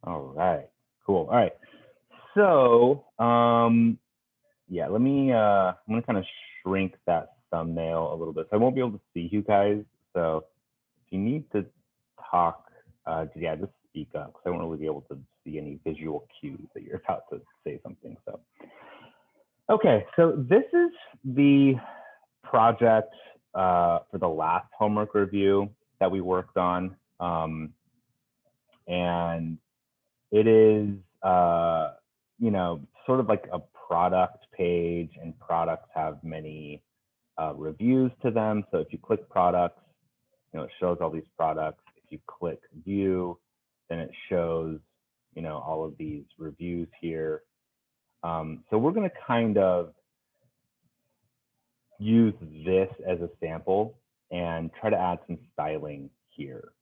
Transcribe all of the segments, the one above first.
All right, cool. All right, so yeah, let me. I'm gonna kind of shrink that thumbnail a little bit, so I won't be able to see you guys. So if you need to talk, yeah, just speak up because I won't really be able to see any visual cues that you're about to say something. So okay, so this is the project for the last homework review that we worked on, and it is, you know, sort of like a product page, and products have many reviews to them. So if you click products, you know, it shows all these products. If you click view, then it shows, you know, all of these reviews here. So we're going to kind of use this as a sample and try to add some styling here.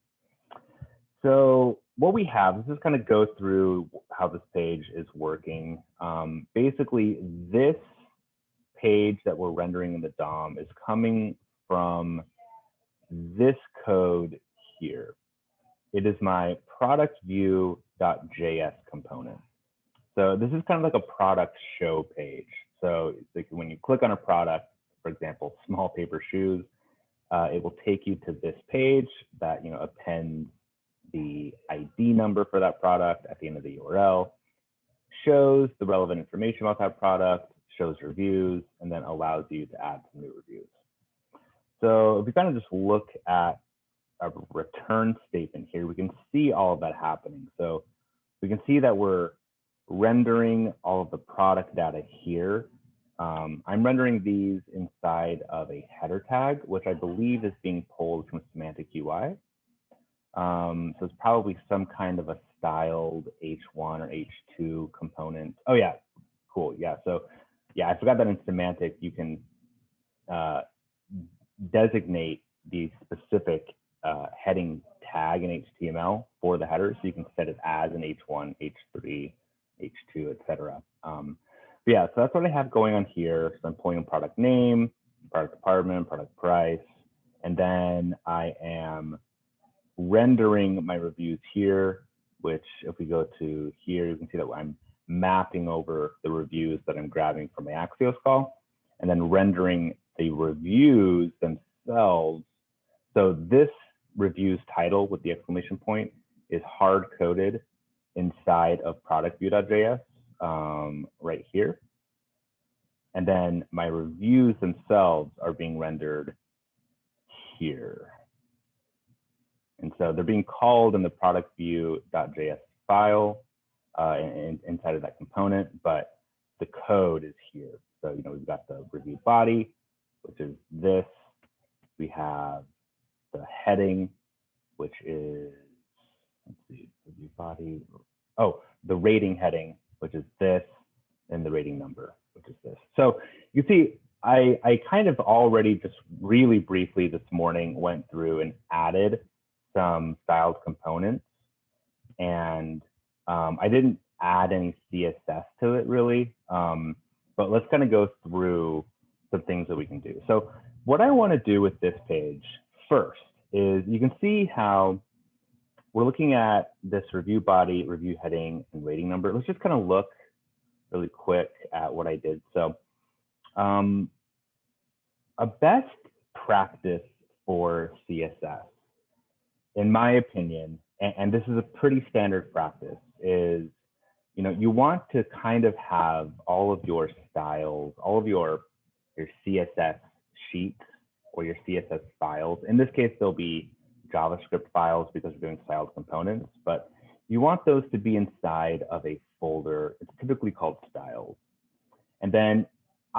So what we have, let's just kind of go through how this page is working. Basically, this page that we're rendering in the DOM is coming from this code here. It is my product view.js component. So this is kind of like a product show page. So like when you click on a product, for example, small paper shoes, it will take you to this page that, you know, appends the ID number for that product at the end of the URL, shows the relevant information about that product, shows reviews, and then allows you to add some new reviews. So if we kind of just look at a return statement here, we can see all of that happening. So we can see that we're rendering all of the product data here. I'm rendering these inside of a header tag, which I believe is being pulled from Semantic UI. So it's probably some kind of a styled H1 or H2 component. Oh yeah, cool. Yeah, so yeah, I forgot that in Semantic you can designate the specific heading tag in HTML for the header, so you can set it as an H1, H3, H2, etc. Yeah, so that's what I have going on here. So I'm pulling product name, product department, product price, and then I am rendering my reviews here, which if we go to here, you can see that I'm mapping over the reviews that I'm grabbing from my Axios call, and then rendering the reviews themselves. So this reviews title with the exclamation point is hard coded inside of product view.js right here. And then my reviews themselves are being rendered here. And so they're being called in the product view.js file inside of that component, but the code is here. So, you know, we've got the review body, which is this. We have the heading, which is, let's see, review body. Oh, the rating heading, which is this, and the rating number, which is this. So you see, I kind of already just really briefly this morning went through and added some styled components, and I didn't add any CSS to it really, but let's kind of go through some things that we can do. So what I want to do with this page first is you can see how we're looking at this review body, review heading, and rating number. Let's just kind of look really quick at what I did. So a best practice for CSS, in my opinion, and this is a pretty standard practice, is, you know, you want to kind of have all of your styles, all of your CSS sheets or your CSS files. In this case, they'll be JavaScript files because we're doing styled components, but you want those to be inside of a folder. It's typically called styles. And then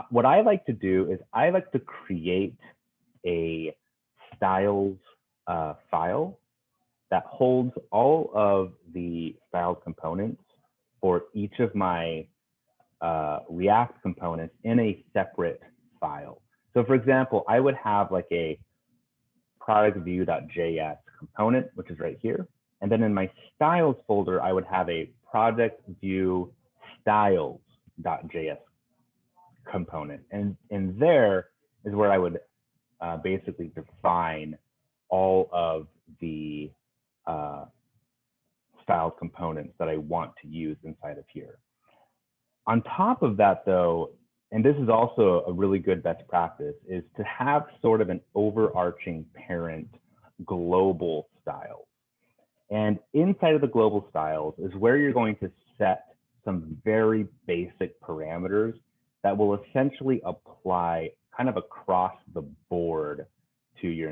what I like to do is I like to create a styles file that holds all of the styled components for each of my React components in a separate file. So for example, I would have like a product view.js component, which is right here. And then in my styles folder, I would have a project view styles.js component. And in there is where I would basically define all of the styled components that I want to use inside of here. On top of that, though, and this is also a really good best practice, is to have sort of an overarching parent global styles. And inside of the global styles is where you're going to set some very basic parameters that will essentially apply kind of across the board to your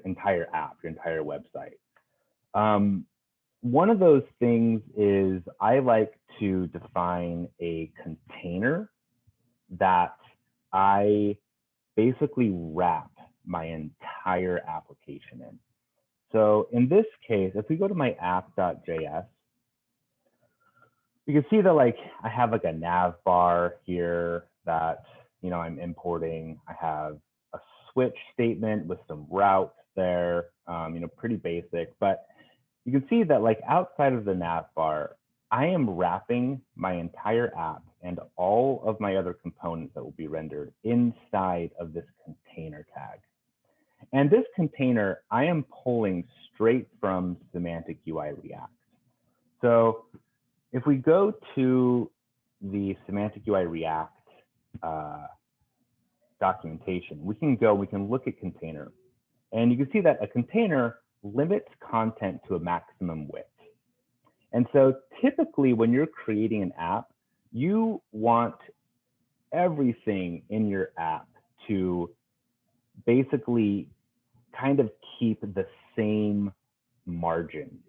entire app, your entire website. One of those things is I like to define a container that I basically wrap my entire application in. So in this case, if we go to my app.js, you can see that like I have like a nav bar here that I'm importing. I have a switch statement with some routes there, pretty basic, but you can see that like outside of the nav bar, I am wrapping my entire app and all of my other components that will be rendered inside of this container tag. And this container, I am pulling straight from Semantic UI React. So if we go to the Semantic UI React documentation, we can look at container. And you can see that a container limits content to a maximum width. And so typically when you're creating an app, you want everything in your app to basically kind of keep the same margin.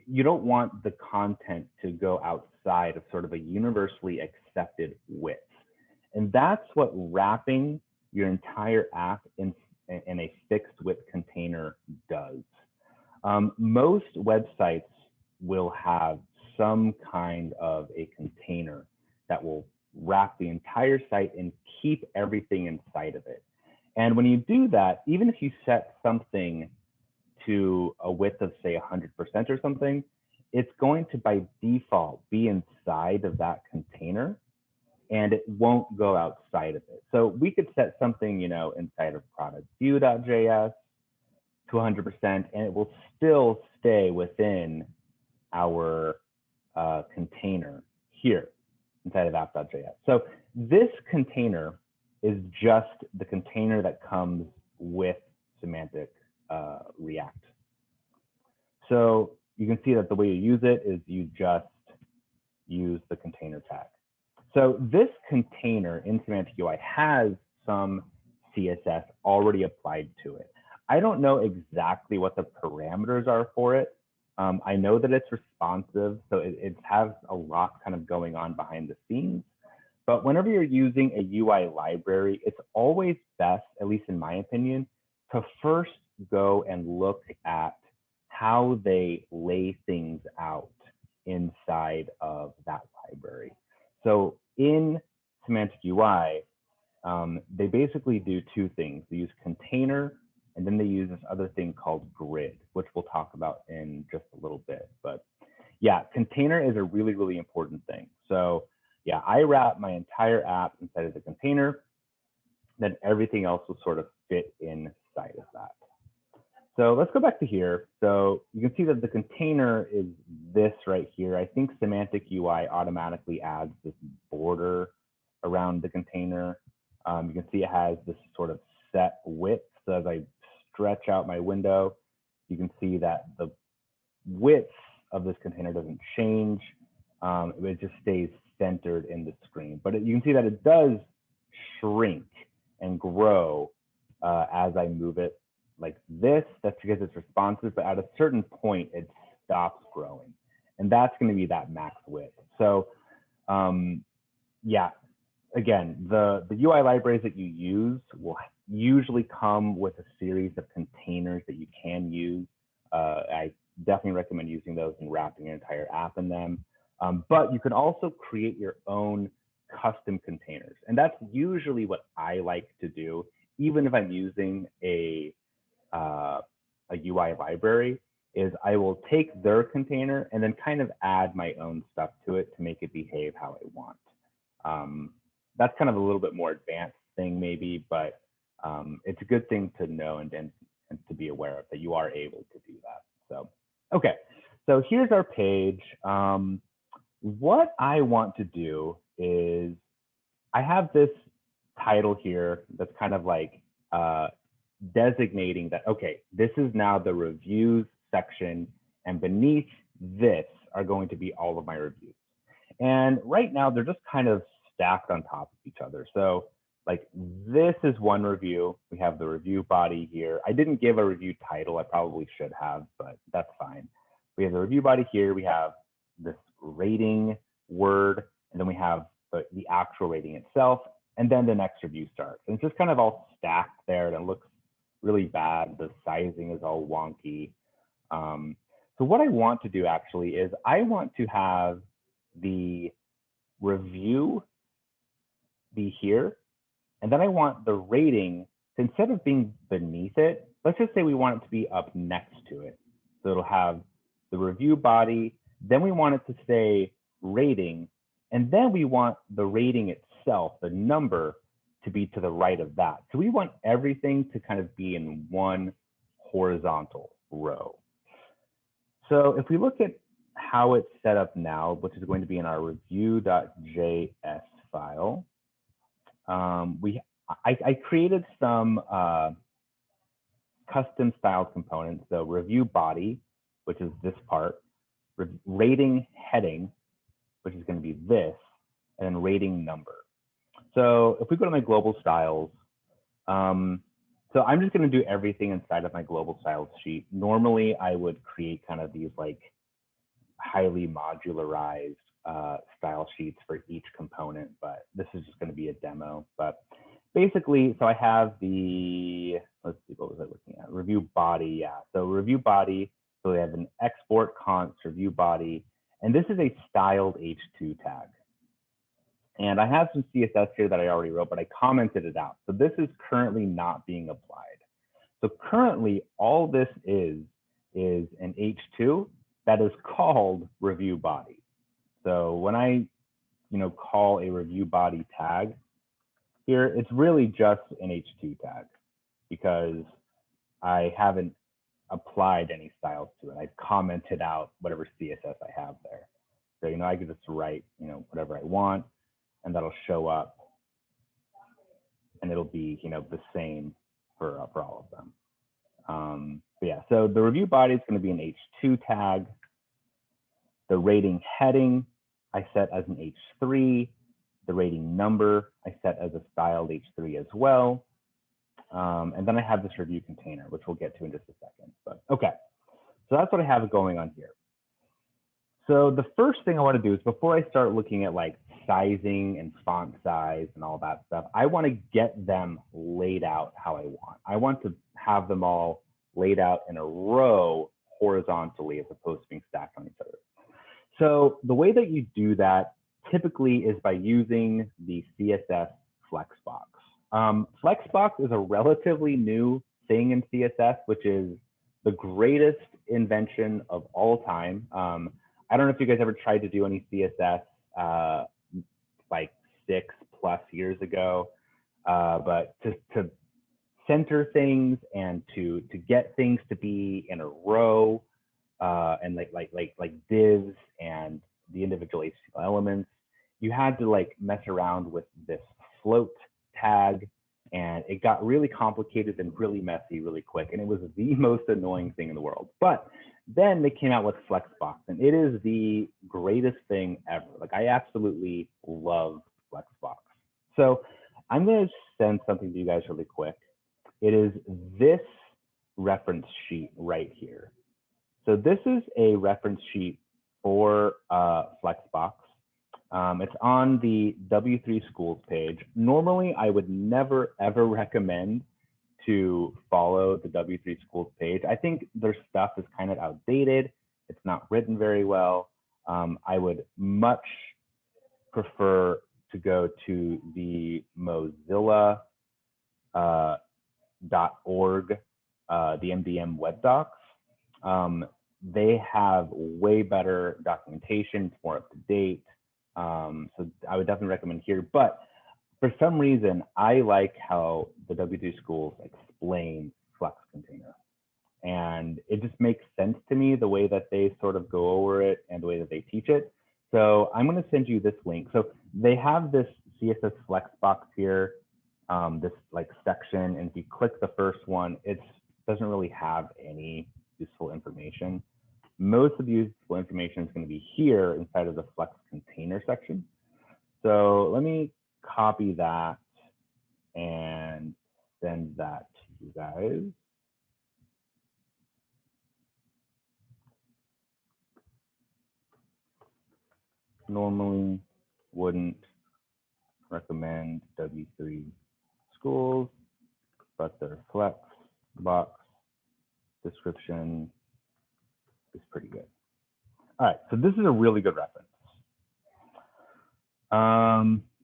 You don't want the content to go outside of sort of a universally accepted width. And that's what wrapping your entire app in a fixed width container does. Most websites will have some kind of a container that will wrap the entire site and keep everything inside of it. And when you do that, even if you set something to a width of say 100% or something, it's going to by default be inside of that container and it won't go outside of it. So we could set something, inside of product view.js to 100%, and it will still stay within our container here inside of app.js. So this container is just the container that comes with Semantic React. So you can see that the way you use it is you just use the container tag. So this container in Semantic UI has some CSS already applied to it. I don't know exactly what the parameters are for it. I know that it's responsive, so it has a lot kind of going on behind the scenes. But whenever you're using a UI library, it's always best, at least in my opinion, to first go and look at how they lay things out inside of that library. So in Semantic UI, they basically do two things. They use container, and then they use this other thing called grid, which we'll talk about in just a little bit. But yeah, container is a really, really important thing. So yeah, I wrap my entire app inside of the container, then everything else will sort of fit inside of that. So let's go back to here. So you can see that the container is this right here. I think Semantic UI automatically adds this border around the container. You can see it has this sort of set width. So as I stretch out my window, you can see that the width of this container doesn't change. It just stays centered in the screen. But you can see that it does shrink and grow as I move it like this. That's because it's responsive, but at a certain point, it stops growing. And that's going to be that max width. So yeah, again, the UI libraries that you use will usually come with a series of containers that you can use. I definitely recommend using those and wrapping your entire app in them. But you can also create your own custom containers. And that's usually what I like to do, even if I'm using a UI library, is I will take their container and then kind of add my own stuff to it to make it behave how I want. That's kind of a little bit more advanced thing maybe, but it's a good thing to know and to be aware of, that you are able to do that. So, okay. So here's our page. What I want to do is I have this title here that's kind of like designating that, okay, this is now the reviews section, and beneath this are going to be all of my reviews. And right now they're just kind of stacked on top of each other. So like this is one review. We have the review body here. I didn't give a review title. I probably should have, but that's fine. We have the review body here. We have this rating word, and then we have the actual rating itself, and then the next review starts. And it's just kind of all stacked there, and it looks really bad. The sizing is all wonky. So what I want to do actually is I want to have the review be here, and then I want the rating to, instead of being beneath it, let's just say we want it to be up next to it. So it'll have the review body, then we want it to say rating, and then we want the rating itself, the number, to be to the right of that. So we want everything to kind of be in one horizontal row. So if we look at how it's set up now, which is going to be in our review.js file, I created some custom styled components. So review body, which is this part, rating heading, which is going to be this, and then rating number. So if we go to my global styles, so I'm just going to do everything inside of my global styles sheet. Normally, I would create kind of these like highly modularized style sheets for each component, but this is just going to be a demo. But basically, so I have the, let's see, what was I looking at? Review body, yeah. So review body, so we have an export const review body, and this is a styled h2 tag. And I have some CSS here that I already wrote, but I commented it out. So this is currently not being applied. So currently, all this is an H2 that is called review body. So when I, call a review body tag here, it's really just an H2 tag because I haven't applied any styles to it. I've commented out whatever CSS I have there. So, I could just write, whatever I want, and that'll show up, and it'll be, the same for all of them. But yeah, so the review body is going to be an H2 tag. The rating heading I set as an H3. The rating number I set as a styled H3 as well. And then I have this review container, which we'll get to in just a second. But okay, so that's what I have going on here. So the first thing I want to do is, before I start looking at like sizing and font size and all that stuff, I want to get them laid out how I want. I want to have them all laid out in a row horizontally as opposed to being stacked on each other. So the way that you do that typically is by using the CSS Flexbox. Flexbox is a relatively new thing in CSS, which is the greatest invention of all time. I don't know if you guys ever tried to do any CSS like 6+ years ago, but to center things and to get things to be in a row and like divs and the individual HTML elements, you had to like mess around with this float tag, and it got really complicated and really messy really quick, and it was the most annoying thing in the world. But then they came out with Flexbox, and it is the greatest thing ever. Like, I absolutely love Flexbox. So I'm going to send something to you guys really quick. It is this reference sheet right here. So this is a reference sheet for Flexbox. It's on the W3 Schools page. Normally, I would never, ever recommend to follow the W3 Schools page. I think their stuff is kind of outdated. It's not written very well. I would much prefer to go to the Mozilla .org, the MDM web docs. They have way better documentation, it's more up to date. So I would definitely recommend here. But for some reason, I like how the W3 Schools explain Flex Container. And it just makes sense to me the way that they sort of go over it and the way that they teach it. So I'm going to send you this link. So they have this CSS Flexbox here, this like section, and if you click the first one, it doesn't really have any useful information. Most of the useful information is going to be here inside of the Flex container section. So let me copy that and send that to you guys. Normally wouldn't recommend W3 schools, but their Flexbox description is pretty good. All right, so this is a really good reference.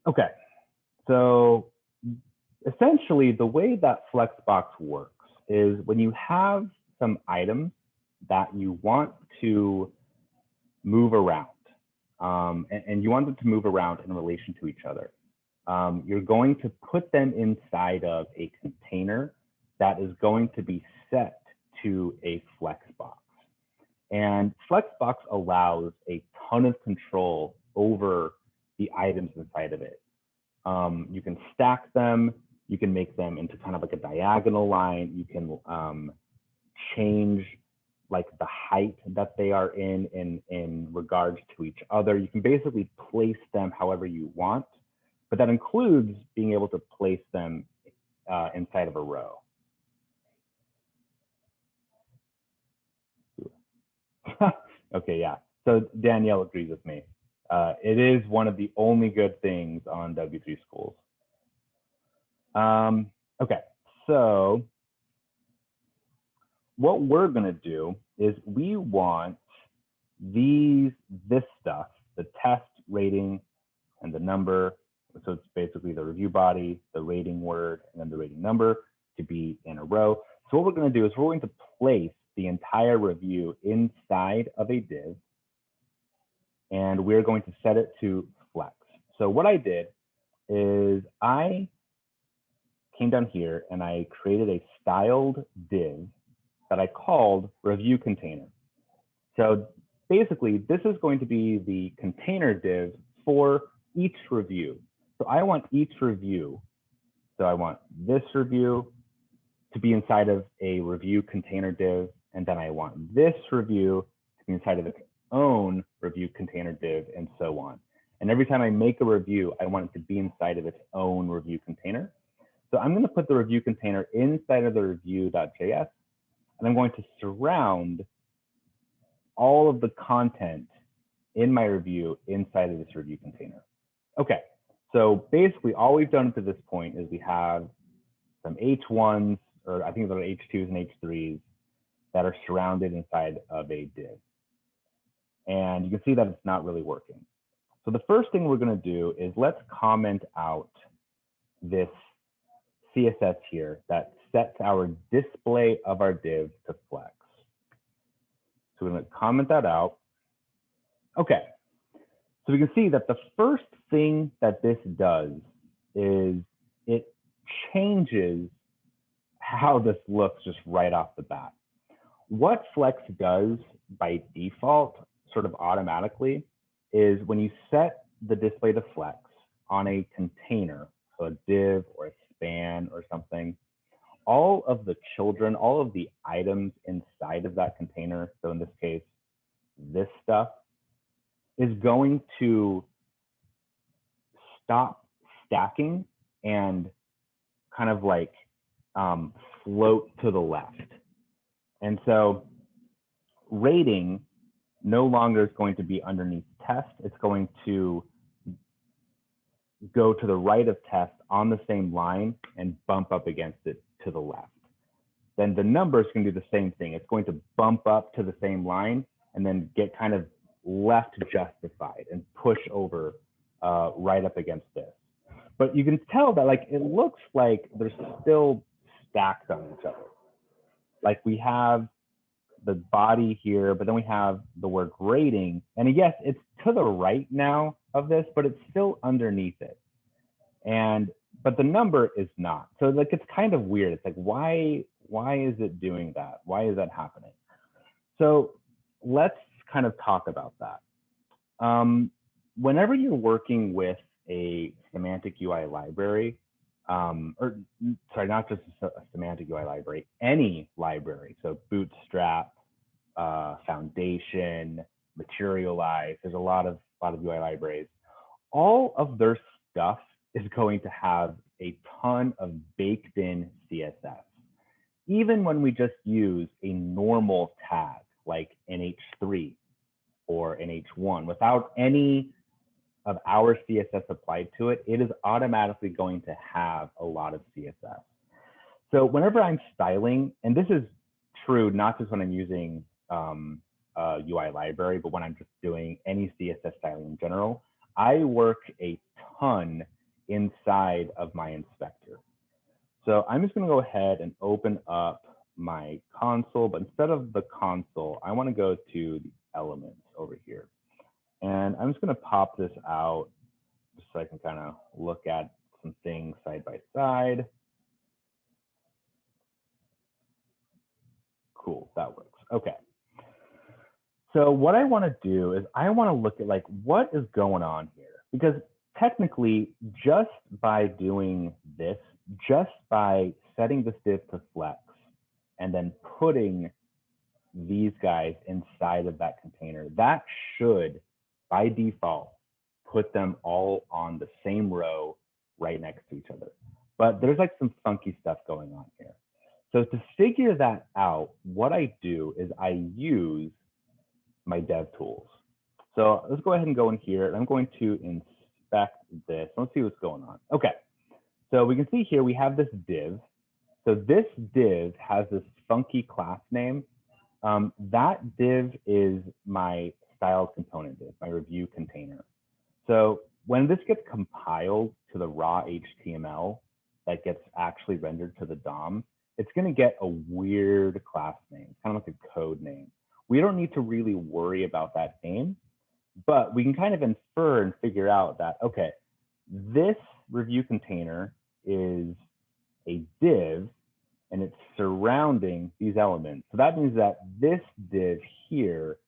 Okay, so essentially the way that Flexbox works is when you have some items that you want to move around, and you want them to move around in relation to each other, you're going to put them inside of a container that is going to be set to a Flexbox. And Flexbox allows a ton of control over the items inside of it. You can stack them, you can make them into kind of like a diagonal line, you can change like the height that they are in regards to each other. You can basically place them however you want, but that includes being able to place them inside of a row. Okay, yeah. So Danielle agrees with me. It is one of the only good things on W3 schools. Okay, so what we're going to do is we want this stuff, the test, rating, and the number. So it's basically the review body, the rating word, and then the rating number to be in a row. So what we're going to do is we're going to place the entire review inside of a div, and we're going to set it to Flex. So what I did is I came down here and I created a styled div that I called review container. So basically, this is going to be the container div for each review. So I want each review. So I want this review to be inside of a review container div, and then I want this review to be inside of its own review container div, and so on. And every time I make a review, I want it to be inside of its own review container. So I'm going to put the review container inside of the review.js, and I'm going to surround all of the content in my review inside of this review container. Okay, so basically all we've done to this point is we have some H1s, or I think they're H2s and H3s, that are surrounded inside of a div. And you can see that it's not really working. So the first thing we're going to do is let's comment out this CSS here that sets our display of our div to Flex. So we're going to comment that out. Okay, so we can see that the first thing that this does is it changes how this looks just right off the bat. What Flex does by default, sort of automatically, is when you set the display to Flex on a container, so a div or a span or something, all of the children, all of the items inside of that container, so in this case, this stuff, is going to stop stacking and kind of like float to the left. And so rating no longer is going to be underneath test. It's going to go to the right of test on the same line and bump up against it to the left. Then the number is going to do the same thing. It's going to bump up to the same line and then get kind of left justified and push over right up against this. But you can tell that like it looks like they're still stacked on each other. Like we have the body here, but then we have the word rating. And yes, it's to the right now of this, but it's still underneath it. But the number is not. So like it's kind of weird. It's like, why Why is it doing that? Why is that happening? So let's kind of talk about that. Whenever you're working with a semantic UI library, or sorry, not just a semantic UI library, any library, so Bootstrap, Foundation, Materialize, there's a lot of UI libraries. All of their stuff is going to have a ton of baked in CSS. Even when we just use a normal tag like NH3 or NH1 without any of our CSS applied to it, it is automatically going to have a lot of CSS. So whenever I'm styling, and this is true not just when I'm using a UI library, but when I'm just doing any CSS styling in general, I work a ton inside of my inspector. So I'm just going to go ahead and open up my console, but instead of the console, I want to go to the elements over here. And I'm just going to pop this out just so I can kind of look at some things side by side. Cool, that works. Okay. So what I want to do is I want to look at like what is going on here, because technically just by doing this, just by setting this div to flex and then putting these guys inside of that container, that should by default put them all on the same row right next to each other. But there's like some funky stuff going on here. So to figure that out, what I do is I use my dev tools. So let's go ahead and go in here, and I'm going to inspect this. Let's see what's going on. Okay, so we can see here we have this div. So this div has this funky class name. That div is my styled component div, my review container. So when this gets compiled to the raw HTML that gets actually rendered to the DOM, it's going to get a weird class name, kind of like a code name. We don't need to really worry about that name, but we can kind of infer and figure out that, okay, this review container is a div and it's surrounding these elements. So that means that this div here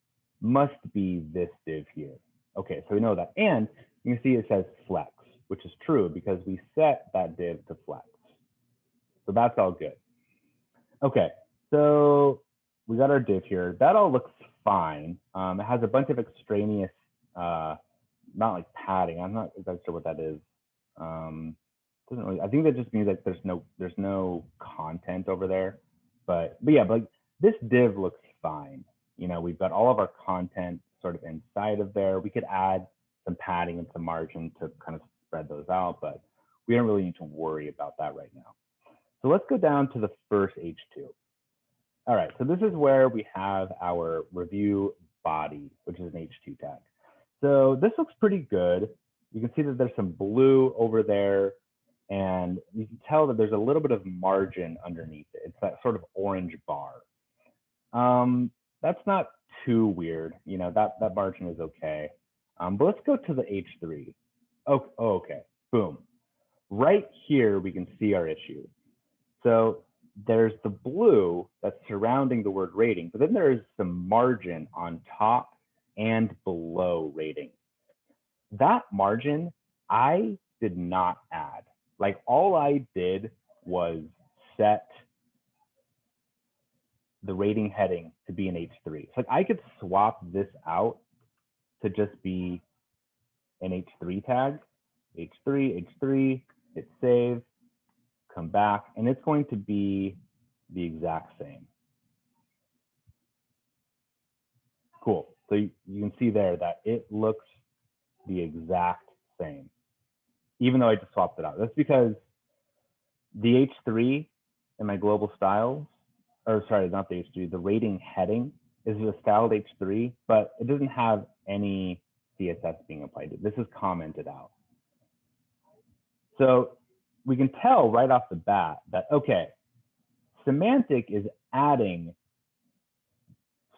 must be this div here. Okay, so we know that. And you can see it says flex, which is true because we set that div to flex. So that's all good. Okay, so we got our div here. That all looks fine. It has a bunch of extraneous, not like padding. I'm not exactly sure what that is. Doesn't really, I think that just means that there's no content over there. But yeah, but this div looks fine. You know, we've got all of our content sort of inside of there. We could add some padding and some margin to kind of spread those out, but we don't really need to worry about that right now. So let's go down to the first H2. All right, so this is where we have our review body, which is an H2 tag. So this looks pretty good. You can see that there's some blue over there, and you can tell that there's a little bit of margin underneath it. It's that sort of orange bar. That's not too weird. You know, that margin is okay. But let's go to the H3. Oh, okay, boom. Right here, we can see our issue. So there's the blue that's surrounding the word rating, but then there is some margin on top and below rating. That margin, I did not add. Like all I did was set the rating heading to be an H3. So like I could swap this out to just be an H3 tag, H3, hit save, come back, and it's going to be the exact same. Cool. So you can see there that it looks the exact same, even though I just swapped it out. That's because the H3 in my global styles, or sorry, not the H3, the rating heading is a styled H3, but it doesn't have any CSS being applied to it. This is commented out. So we can tell right off the bat that, okay, semantic is adding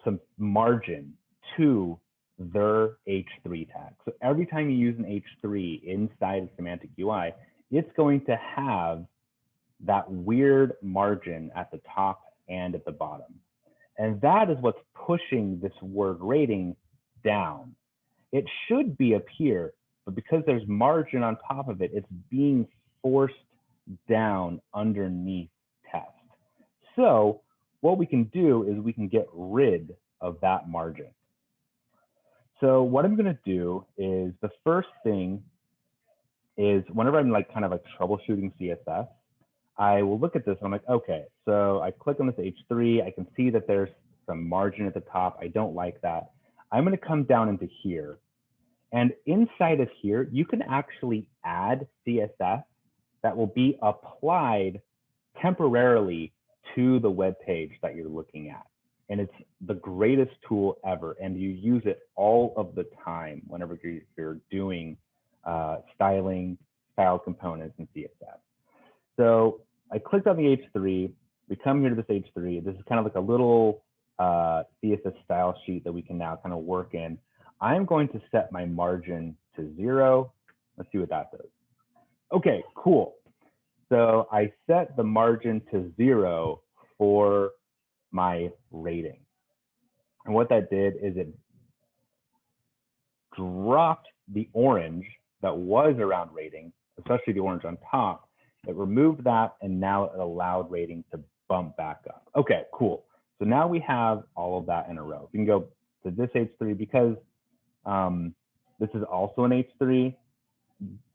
some margin to their H3 tag. So every time you use an H3 inside of semantic UI, it's going to have that weird margin at the top and at the bottom. And that is what's pushing this word rating down. It should be up here, but because there's margin on top of it, it's being forced down underneath test. So what we can do is we can get rid of that margin. So what I'm going to do is the first thing is whenever I'm like kind of like troubleshooting CSS, I will look at this and I'm like, okay, so I click on this H3, I can see that there's some margin at the top. I don't like that. I'm going to come down into here. And inside of here, you can actually add CSS that will be applied temporarily to the web page that you're looking at. And it's the greatest tool ever. And you use it all of the time whenever you're doing styling, style components in CSS. So I clicked on the H3. We come here to this H3. This is kind of like a little CSS style sheet that we can now kind of work in. I'm going to set my margin to 0. Let's see what that does. Okay, cool. So I set the margin to 0 for my rating. And what that did is it dropped the orange that was around rating, especially the orange on top. It removed that, and now it allowed rating to bump back up. Okay, cool. So now we have all of that in a row. We can go to this H3 because this is also an H3.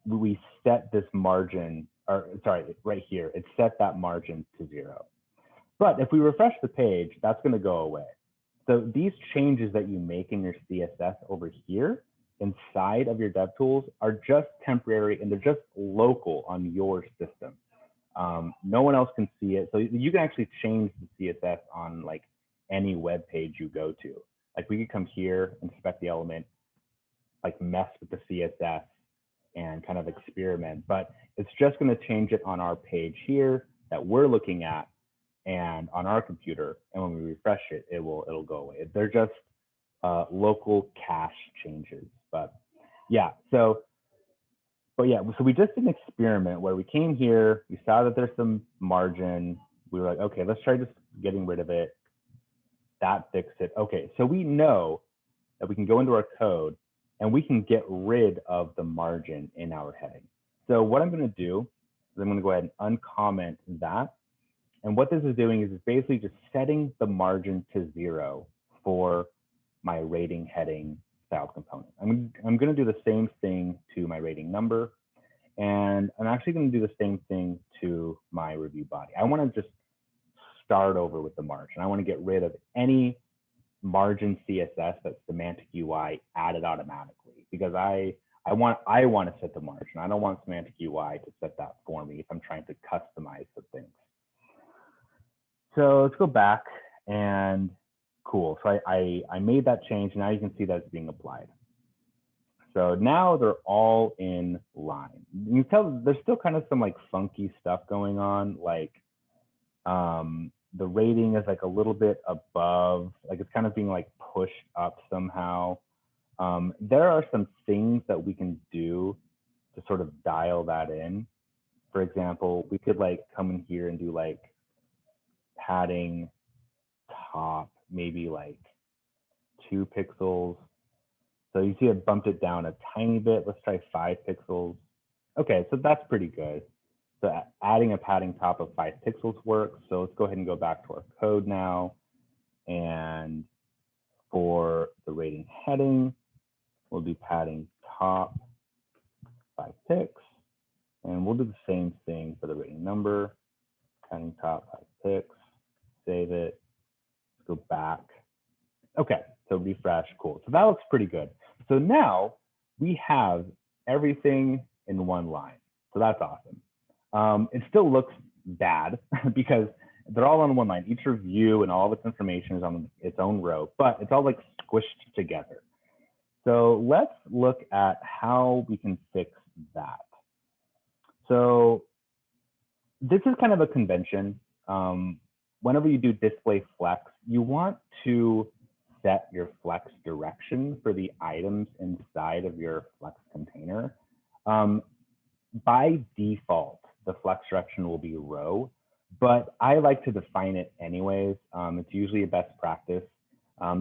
We set this margin, or sorry, right here, it set that margin to 0. But if we refresh the page, that's going to go away. So these changes that you make in your CSS over here inside of your DevTools are just temporary, and they're just local on your system. No one else can see it. So you can actually change the CSS on like any web page you go to. Like we could come here, inspect the element, like mess with the CSS and kind of experiment, but it's just going to change it on our page here that we're looking at and on our computer. And when we refresh it, it'll go away. They're just local cache changes. But yeah, so we just did an experiment where we came here, we saw that there's some margin. We were like, okay, let's try just getting rid of it. That fixed it. Okay, so we know that we can go into our code and we can get rid of the margin in our heading. So what I'm going to do is I'm going to go ahead and uncomment that. And what this is doing is it's basically just setting the margin to 0 for my rating heading style component. I'm going to do the same thing to my rating number, and I'm actually going to do the same thing to my review body. I want to just start over with the margin. I want to get rid of any margin CSS that's semantic UI added automatically, because I want to set the margin. I don't want semantic UI to set that for me if I'm trying to customize the things. So let's go back, and cool. So I made that change. Now you can see that it's being applied. So now they're all in line. You can tell there's still kind of some like funky stuff going on. Like the rating is like a little bit above, like it's kind of being like pushed up somehow. There are some things that we can do to sort of dial that in. For example, we could like come in here and do like padding top, maybe like 2 pixels. So you see it bumped it down a tiny bit. Let's try 5 pixels. Okay, so that's pretty good. So adding a padding top of 5 pixels works. So let's go ahead and go back to our code now. And for the rating heading, we'll do padding top 5 pixels. And we'll do the same thing for the rating number, padding top 5 pixels. Save it. Let's go back. Okay, so refresh, cool. So that looks pretty good. So now we have everything in one line. So that's awesome. It still looks bad because they're all on one line. Each review and all of its information is on its own row, but it's all like squished together. So let's look at how we can fix that. So this is kind of a convention. Whenever you do display flex, you want to set your flex direction for the items inside of your flex container. By default, the flex direction will be row, but I like to define it anyways. It's usually a best practice,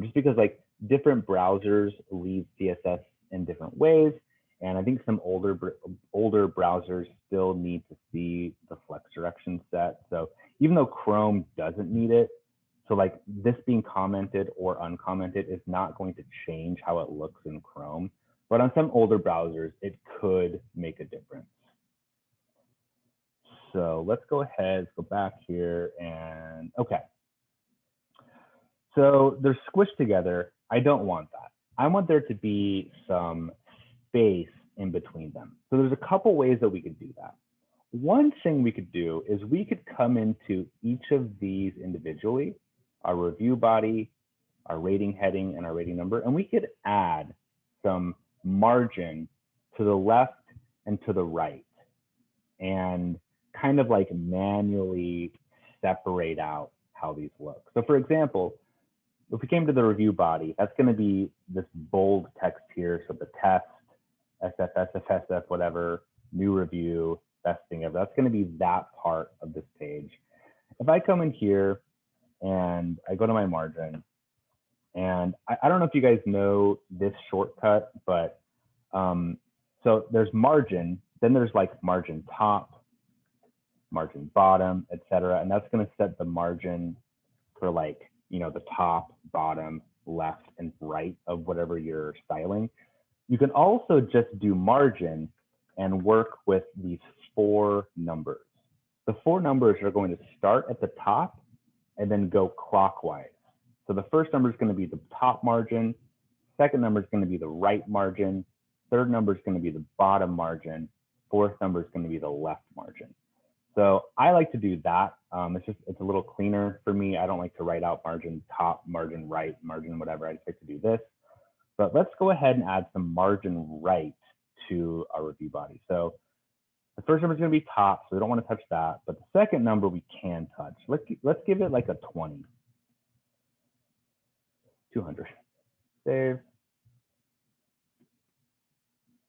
just because like different browsers leave CSS in different ways. And I think some older browsers still need to see the flex direction set. So even though Chrome doesn't need it, so like this being commented or uncommented is not going to change how it looks in Chrome. But on some older browsers, it could make a difference. So let's go ahead, go back here and okay. So they're squished together. I don't want that. I want there to be some space in between them. So there's a couple ways that we could do that. One thing we could do is we could come into each of these individually, our review body, our rating heading, and our rating number, and we could add some margin to the left and to the right and kind of like manually separate out how these look. So for example, if we came to the review body, that's going to be this bold text here. So the test, SFS, FSF, whatever, new review, best thing ever. That's going to be that part of this page. If I come in here and I go to my margin, and I don't know if you guys know this shortcut, but so there's margin, then there's like margin top, margin bottom, etc. And that's going to set the margin for like, you know, the top, bottom, left, and right of whatever you're styling. You can also just do margin and work with these 4 numbers. The 4 numbers are going to start at the top and then go clockwise. So the first number is going to be the top margin. Second number is going to be the right margin. Third number is going to be the bottom margin. Fourth number is going to be the left margin. So I like to do that. It's a little cleaner for me. I don't like to write out margin top, margin right, margin whatever. I just like to do this. But let's go ahead and add some margin right to our review body. So the first number is going to be top, so we don't want to touch that. But the second number we can touch. Let's give it like a 20. 200. Save.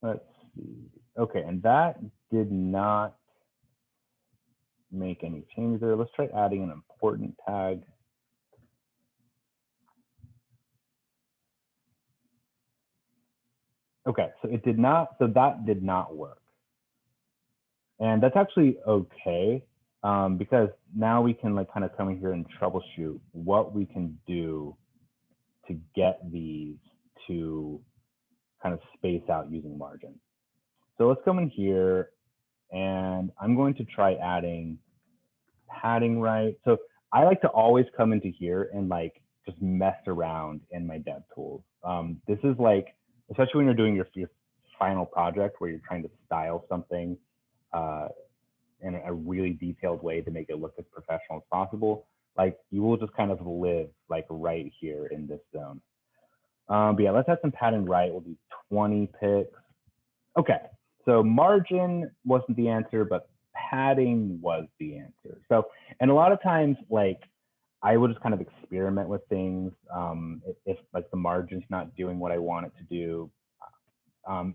Let's see. Okay, and that did not make any changes there. Let's try adding an important tag. Okay, so it did not, so that did not work. And that's actually okay, because now we can like kind of come in here and troubleshoot what we can do to get these to kind of space out using margin. So let's come in here and I'm going to try adding padding right. So I like to always come into here and like just mess around in my dev tools. This is like, especially when you're doing your final project where you're trying to style something in a really detailed way to make it look as professional as possible. Like you will just kind of live like right here in this zone. But yeah, let's have some padding right. We'll do 20 pixels. Okay, so margin wasn't the answer, but padding was the answer. So, and a lot of times, like I would just kind of experiment with things. If like the margin's not doing what I want it to do,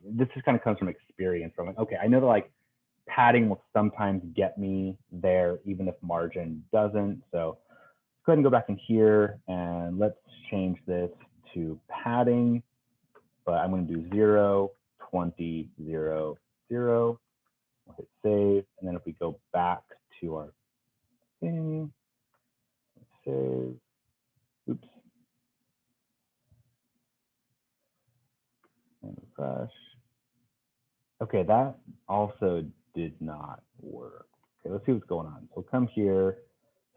this just kind of comes from experience. From like, okay, I know that like padding will sometimes get me there, even if margin doesn't. So let's go ahead and go back in here and let's change this to padding, but I'm going to do 0, 20, 0, 0. We'll hit save. And then if we go back to our thing, save, oops, and refresh. Okay, that also did not work. Okay, let's see what's going on. So come here.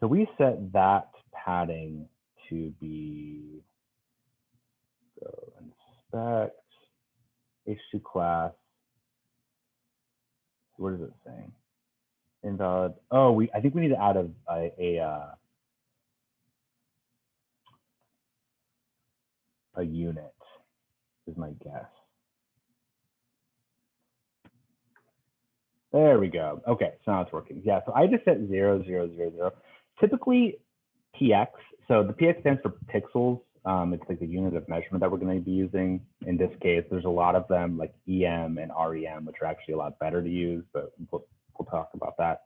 So we set that padding to be, go inspect, H2 class. What is it saying? Invalid. Oh, I think we need to add a unit, is my guess. There we go. Okay, so now it's working. Yeah, so I just set 0, 0, 0, 0. Typically PX, so the PX stands for pixels. It's like the unit of measurement that we're going to be using. In this case, there's a lot of them like EM and REM, which are actually a lot better to use, but we'll talk about that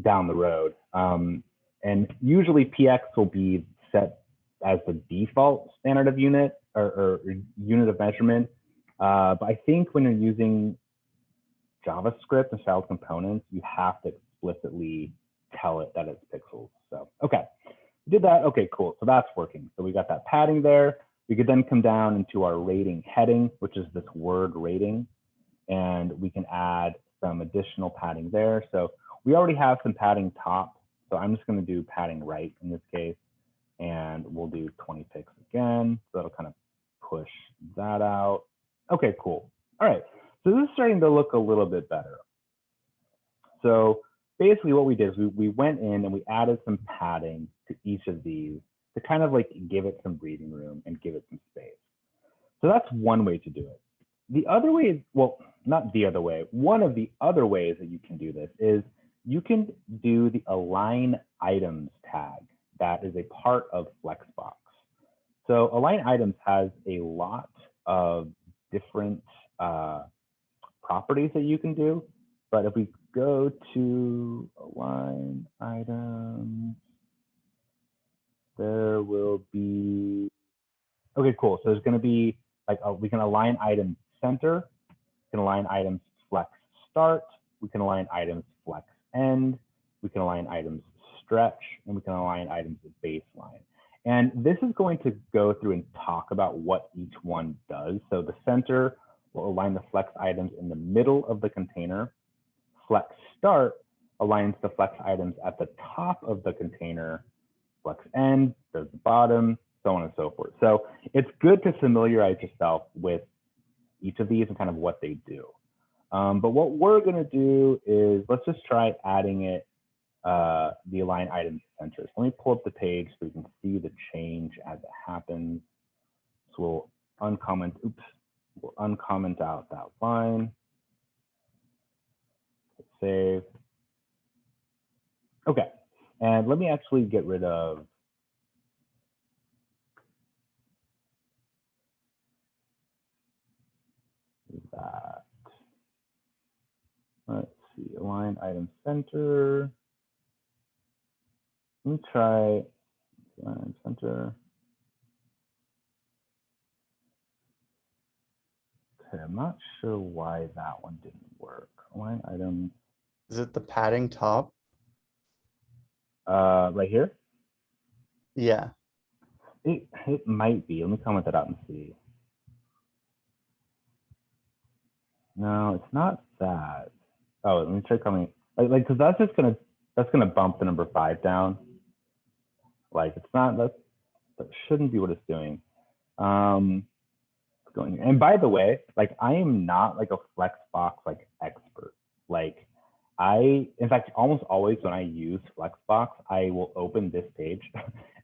down the road. And usually PX will be set as the default standard of unit or unit of measurement. But I think when you're using JavaScript and styled components, you have to explicitly tell it that it's pixels. So, okay, we did that. Okay, cool. So that's working. So we got that padding there. We could then come down into our rating heading, which is this word rating, and we can add some additional padding there. So we already have some padding top. So I'm just going to do padding right in this case, and we'll do 20 pixels again. So that'll kind of push that out. Okay, cool. All right. So this is starting to look a little bit better. So basically what we did is we went in and we added some padding to each of these to kind of like give it some breathing room and give it some space. So that's one way to do it. The other way is, well, not the other way. One of the other ways that you can do this is you can do the align items tag that is a part of Flexbox. So align items has a lot of different properties that you can do. But if we go to align items, there will be, okay, cool. So there's going to be like, we can align items center, we can align items flex start, we can align items flex end, we can align items stretch, and we can align items baseline. And this is going to go through and talk about what each one does. So the center will align the flex items in the middle of the container. Flex start aligns the flex items at the top of the container. Flex end does the bottom, so on and so forth. So it's good to familiarize yourself with each of these and kind of what they do. But what we're going to do is let's just try adding it, the align items center. So let me pull up the page so we can see the change as it happens. So we'll uncomment, we'll uncomment out that line. Hit save. Okay, and let me actually get rid of that. Let's see, align item center. Let me try align center. Okay, I'm not sure why that one didn't work. Align item. Is it the padding top? Right here? Yeah. It might be. Let me comment that out and see. No, it's not that. Oh, let me try coming. Like, because that's just gonna bump the number 5 down. Like, it's not, that shouldn't be what it's doing. It's going. And by the way, like, I am not like a Flexbox like expert. Like, in fact, almost always when I use Flexbox, I will open this page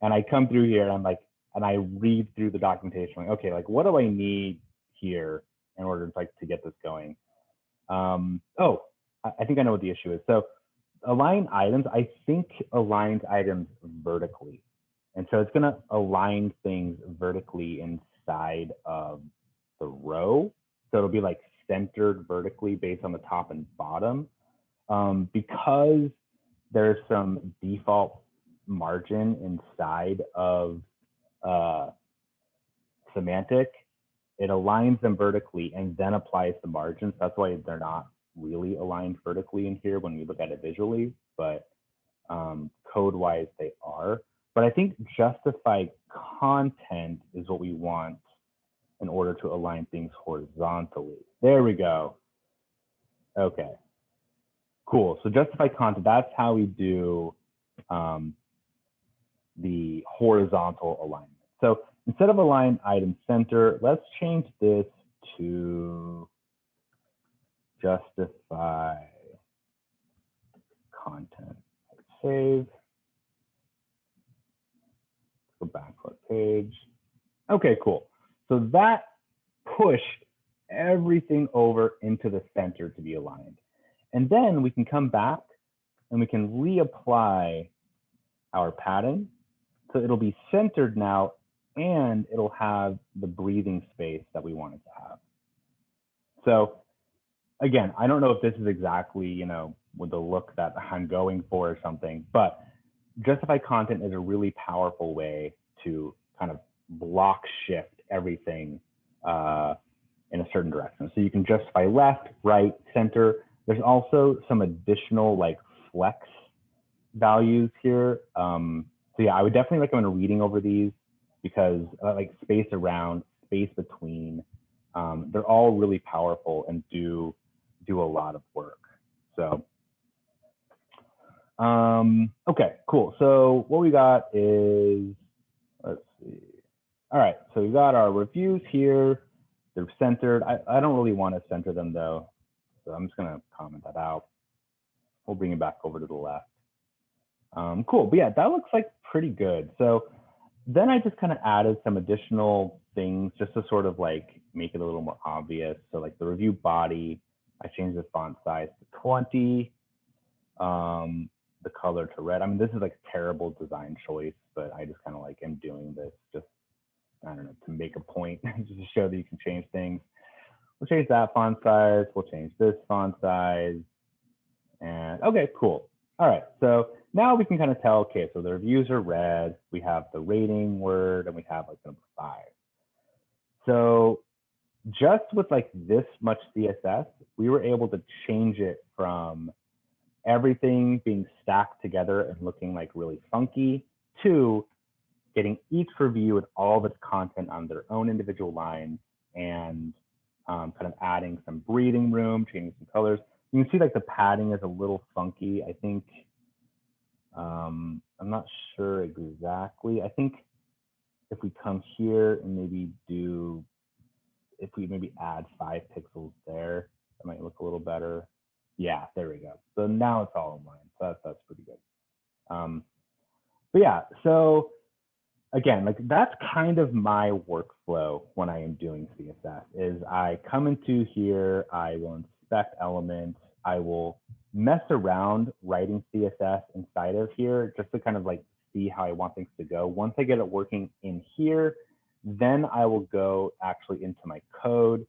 and I come through here and I'm like, and I read through the documentation, like, okay, like, what do I need here in order to, like, to get this going? Oh, I think I know what the issue is. So align items, I think aligns items vertically. And so it's gonna align things vertically inside of the row. So it'll be like centered vertically based on the top and bottom. Because there's some default margin inside of semantic, it aligns them vertically and then applies the margins. That's why they're not really aligned vertically in here when we look at it visually, but code-wise they are. But I think justified content is what we want in order to align things horizontally. There we go. Okay. Cool. So justified content, that's how we do the horizontal alignment. So instead of align item center, let's change this to justify content. Save. Go back to our page. Okay, cool. So that pushed everything over into the center to be aligned. And then we can come back and we can reapply our padding. So it'll be centered now and it'll have the breathing space that we want it to have. So again, I don't know if this is exactly, with the look that I'm going for or something. But justify content is a really powerful way to kind of block shift everything in a certain direction. So you can justify left, right, center. There's also some additional like flex values here. So yeah, I would definitely recommend reading over these because like space around, space between, they're all really powerful and do a lot of work. So okay, cool. So what we got is, let's see. All right, so we got our reviews here. They're centered. I don't really want to center them though, so I'm just gonna comment that out. We'll bring it back over to the left. Cool, but yeah, that looks like pretty good. So then I just kind of added some additional things just to sort of like make it a little more obvious. So like the review body, I changed the font size to 20, the color to red. I mean, this is like terrible design choice, but I just kind of like am doing this just, I don't know, to make a point, just to show that you can change things. We'll change that font size. We'll change this font size. And okay, cool. All right, so now we can kind of tell, okay, so the reviews are red. We have the rating word and we have like number 5. So just with like this much CSS, we were able to change it from everything being stacked together and looking like really funky to getting each review with all of its content on their own individual lines and kind of adding some breathing room, changing some colors. You can see like the padding is a little funky. I think, I'm not sure exactly. I think if we come here and maybe do, if we maybe add 5 pixels there, that might look a little better. Yeah, there we go. So now it's all in line. So that's pretty good. But yeah, so again, like that's kind of my workflow when I am doing CSS is I come into here, I will inspect elements, I will mess around writing CSS inside of here just to kind of like see how I want things to go. Once I get it working in here, then I will go actually into my code,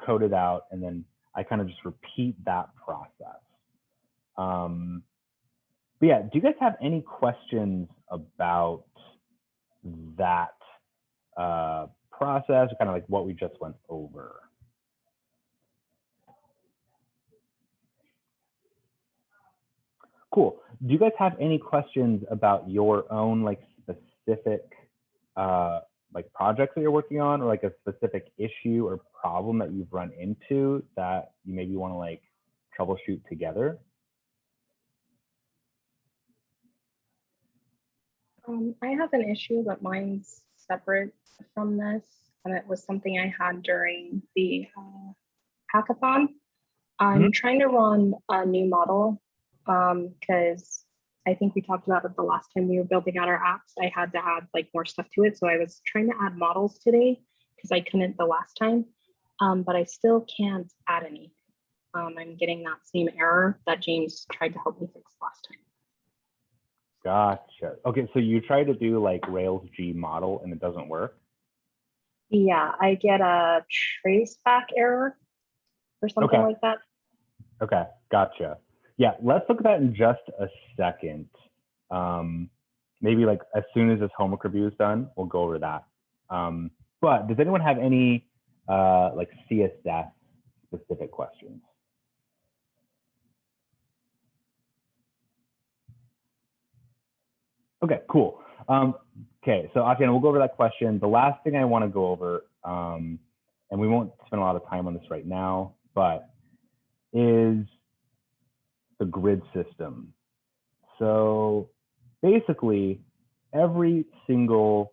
code it out, and then I kind of just repeat that process. But yeah, do you guys have any questions about that process, or kind of like what we just went over? Cool. Do you guys have any questions about your own like specific like projects that you're working on, or like a specific issue or problem that you've run into that you maybe want to like troubleshoot together? I have an issue, but mine's separate from this, and it was something I had during the hackathon. I'm trying to run a new model because I think we talked about it the last time we were building out our apps. I had to add like more stuff to it, so I was trying to add models today because I couldn't the last time, but I still can't add any. I'm getting that same error that James tried to help me fix last time. Gotcha. Okay, so you try to do like Rails G model and it doesn't work? Yeah, I get a traceback error or something like that. Okay, gotcha. Yeah, let's look at that in just a second. Maybe like as soon as this homework review is done, we'll go over that. But does anyone have any like CSS specific questions? Okay, cool. Okay, so Atiana, we'll go over that question. The last thing I want to go over, and we won't spend a lot of time on this right now, but is the grid system. So basically, every single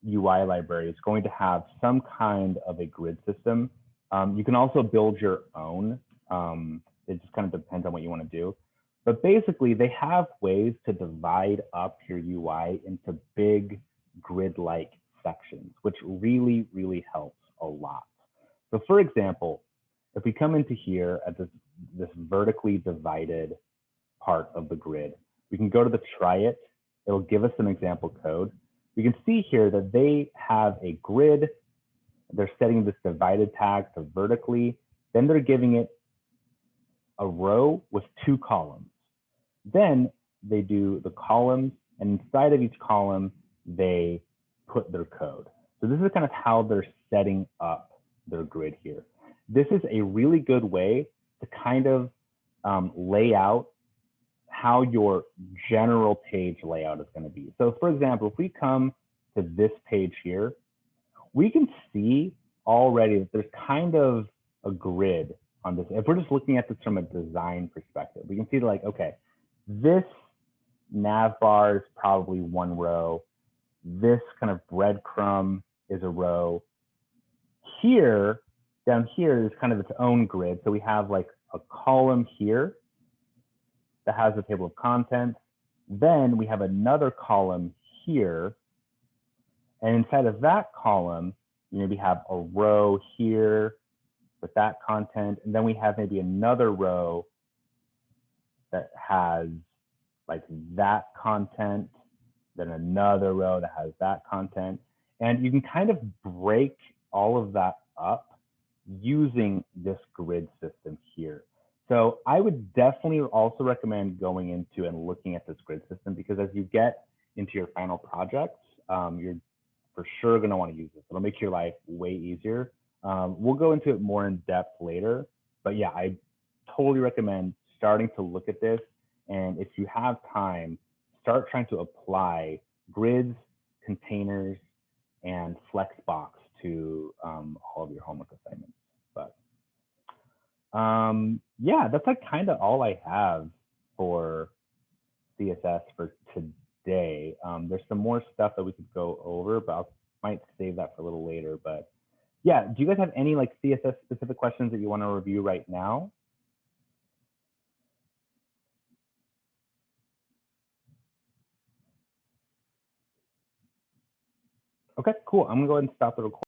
UI library is going to have some kind of a grid system. You can also build your own. It just kind of depends on what you want to do. But basically, they have ways to divide up your UI into big grid-like sections, which really, really helps a lot. So for example, if we come into here at this vertically divided part of the grid, we can go to the try it. It'll give us some example code. We can see here that they have a grid. They're setting this divided tag to vertically. Then they're giving it a row with 2 columns. Then they do the columns, and inside of each column, they put their code. So this is kind of how they're setting up their grid here. This is a really good way to kind of lay out how your general page layout is going to be. So for example, if we come to this page here, we can see already that there's kind of a grid on this. If we're just looking at this from a design perspective, we can see like, okay, this nav bar is probably 1 row. This kind of breadcrumb is a row. Here, down here is kind of its own grid. So we have like a column here that has a table of contents. Then we have another column here. And inside of that column, we have a row here with that content. And then we have maybe another row that has like that content, then another row that has that content. And you can kind of break all of that up using this grid system here. So I would definitely also recommend going into and looking at this grid system, because as you get into your final projects, you're for sure going to want to use this. It'll make your life way easier. We'll go into it more in depth later, but yeah, I totally recommend starting to look at this. And if you have time, start trying to apply grids, containers, and Flexbox to all of your homework assignments. But yeah, that's like kind of all I have for CSS for today. There's some more stuff that we could go over, but I might save that for a little later. But yeah, do you guys have any like CSS specific questions that you want to review right now? Okay, cool. I'm gonna go ahead and stop the recording.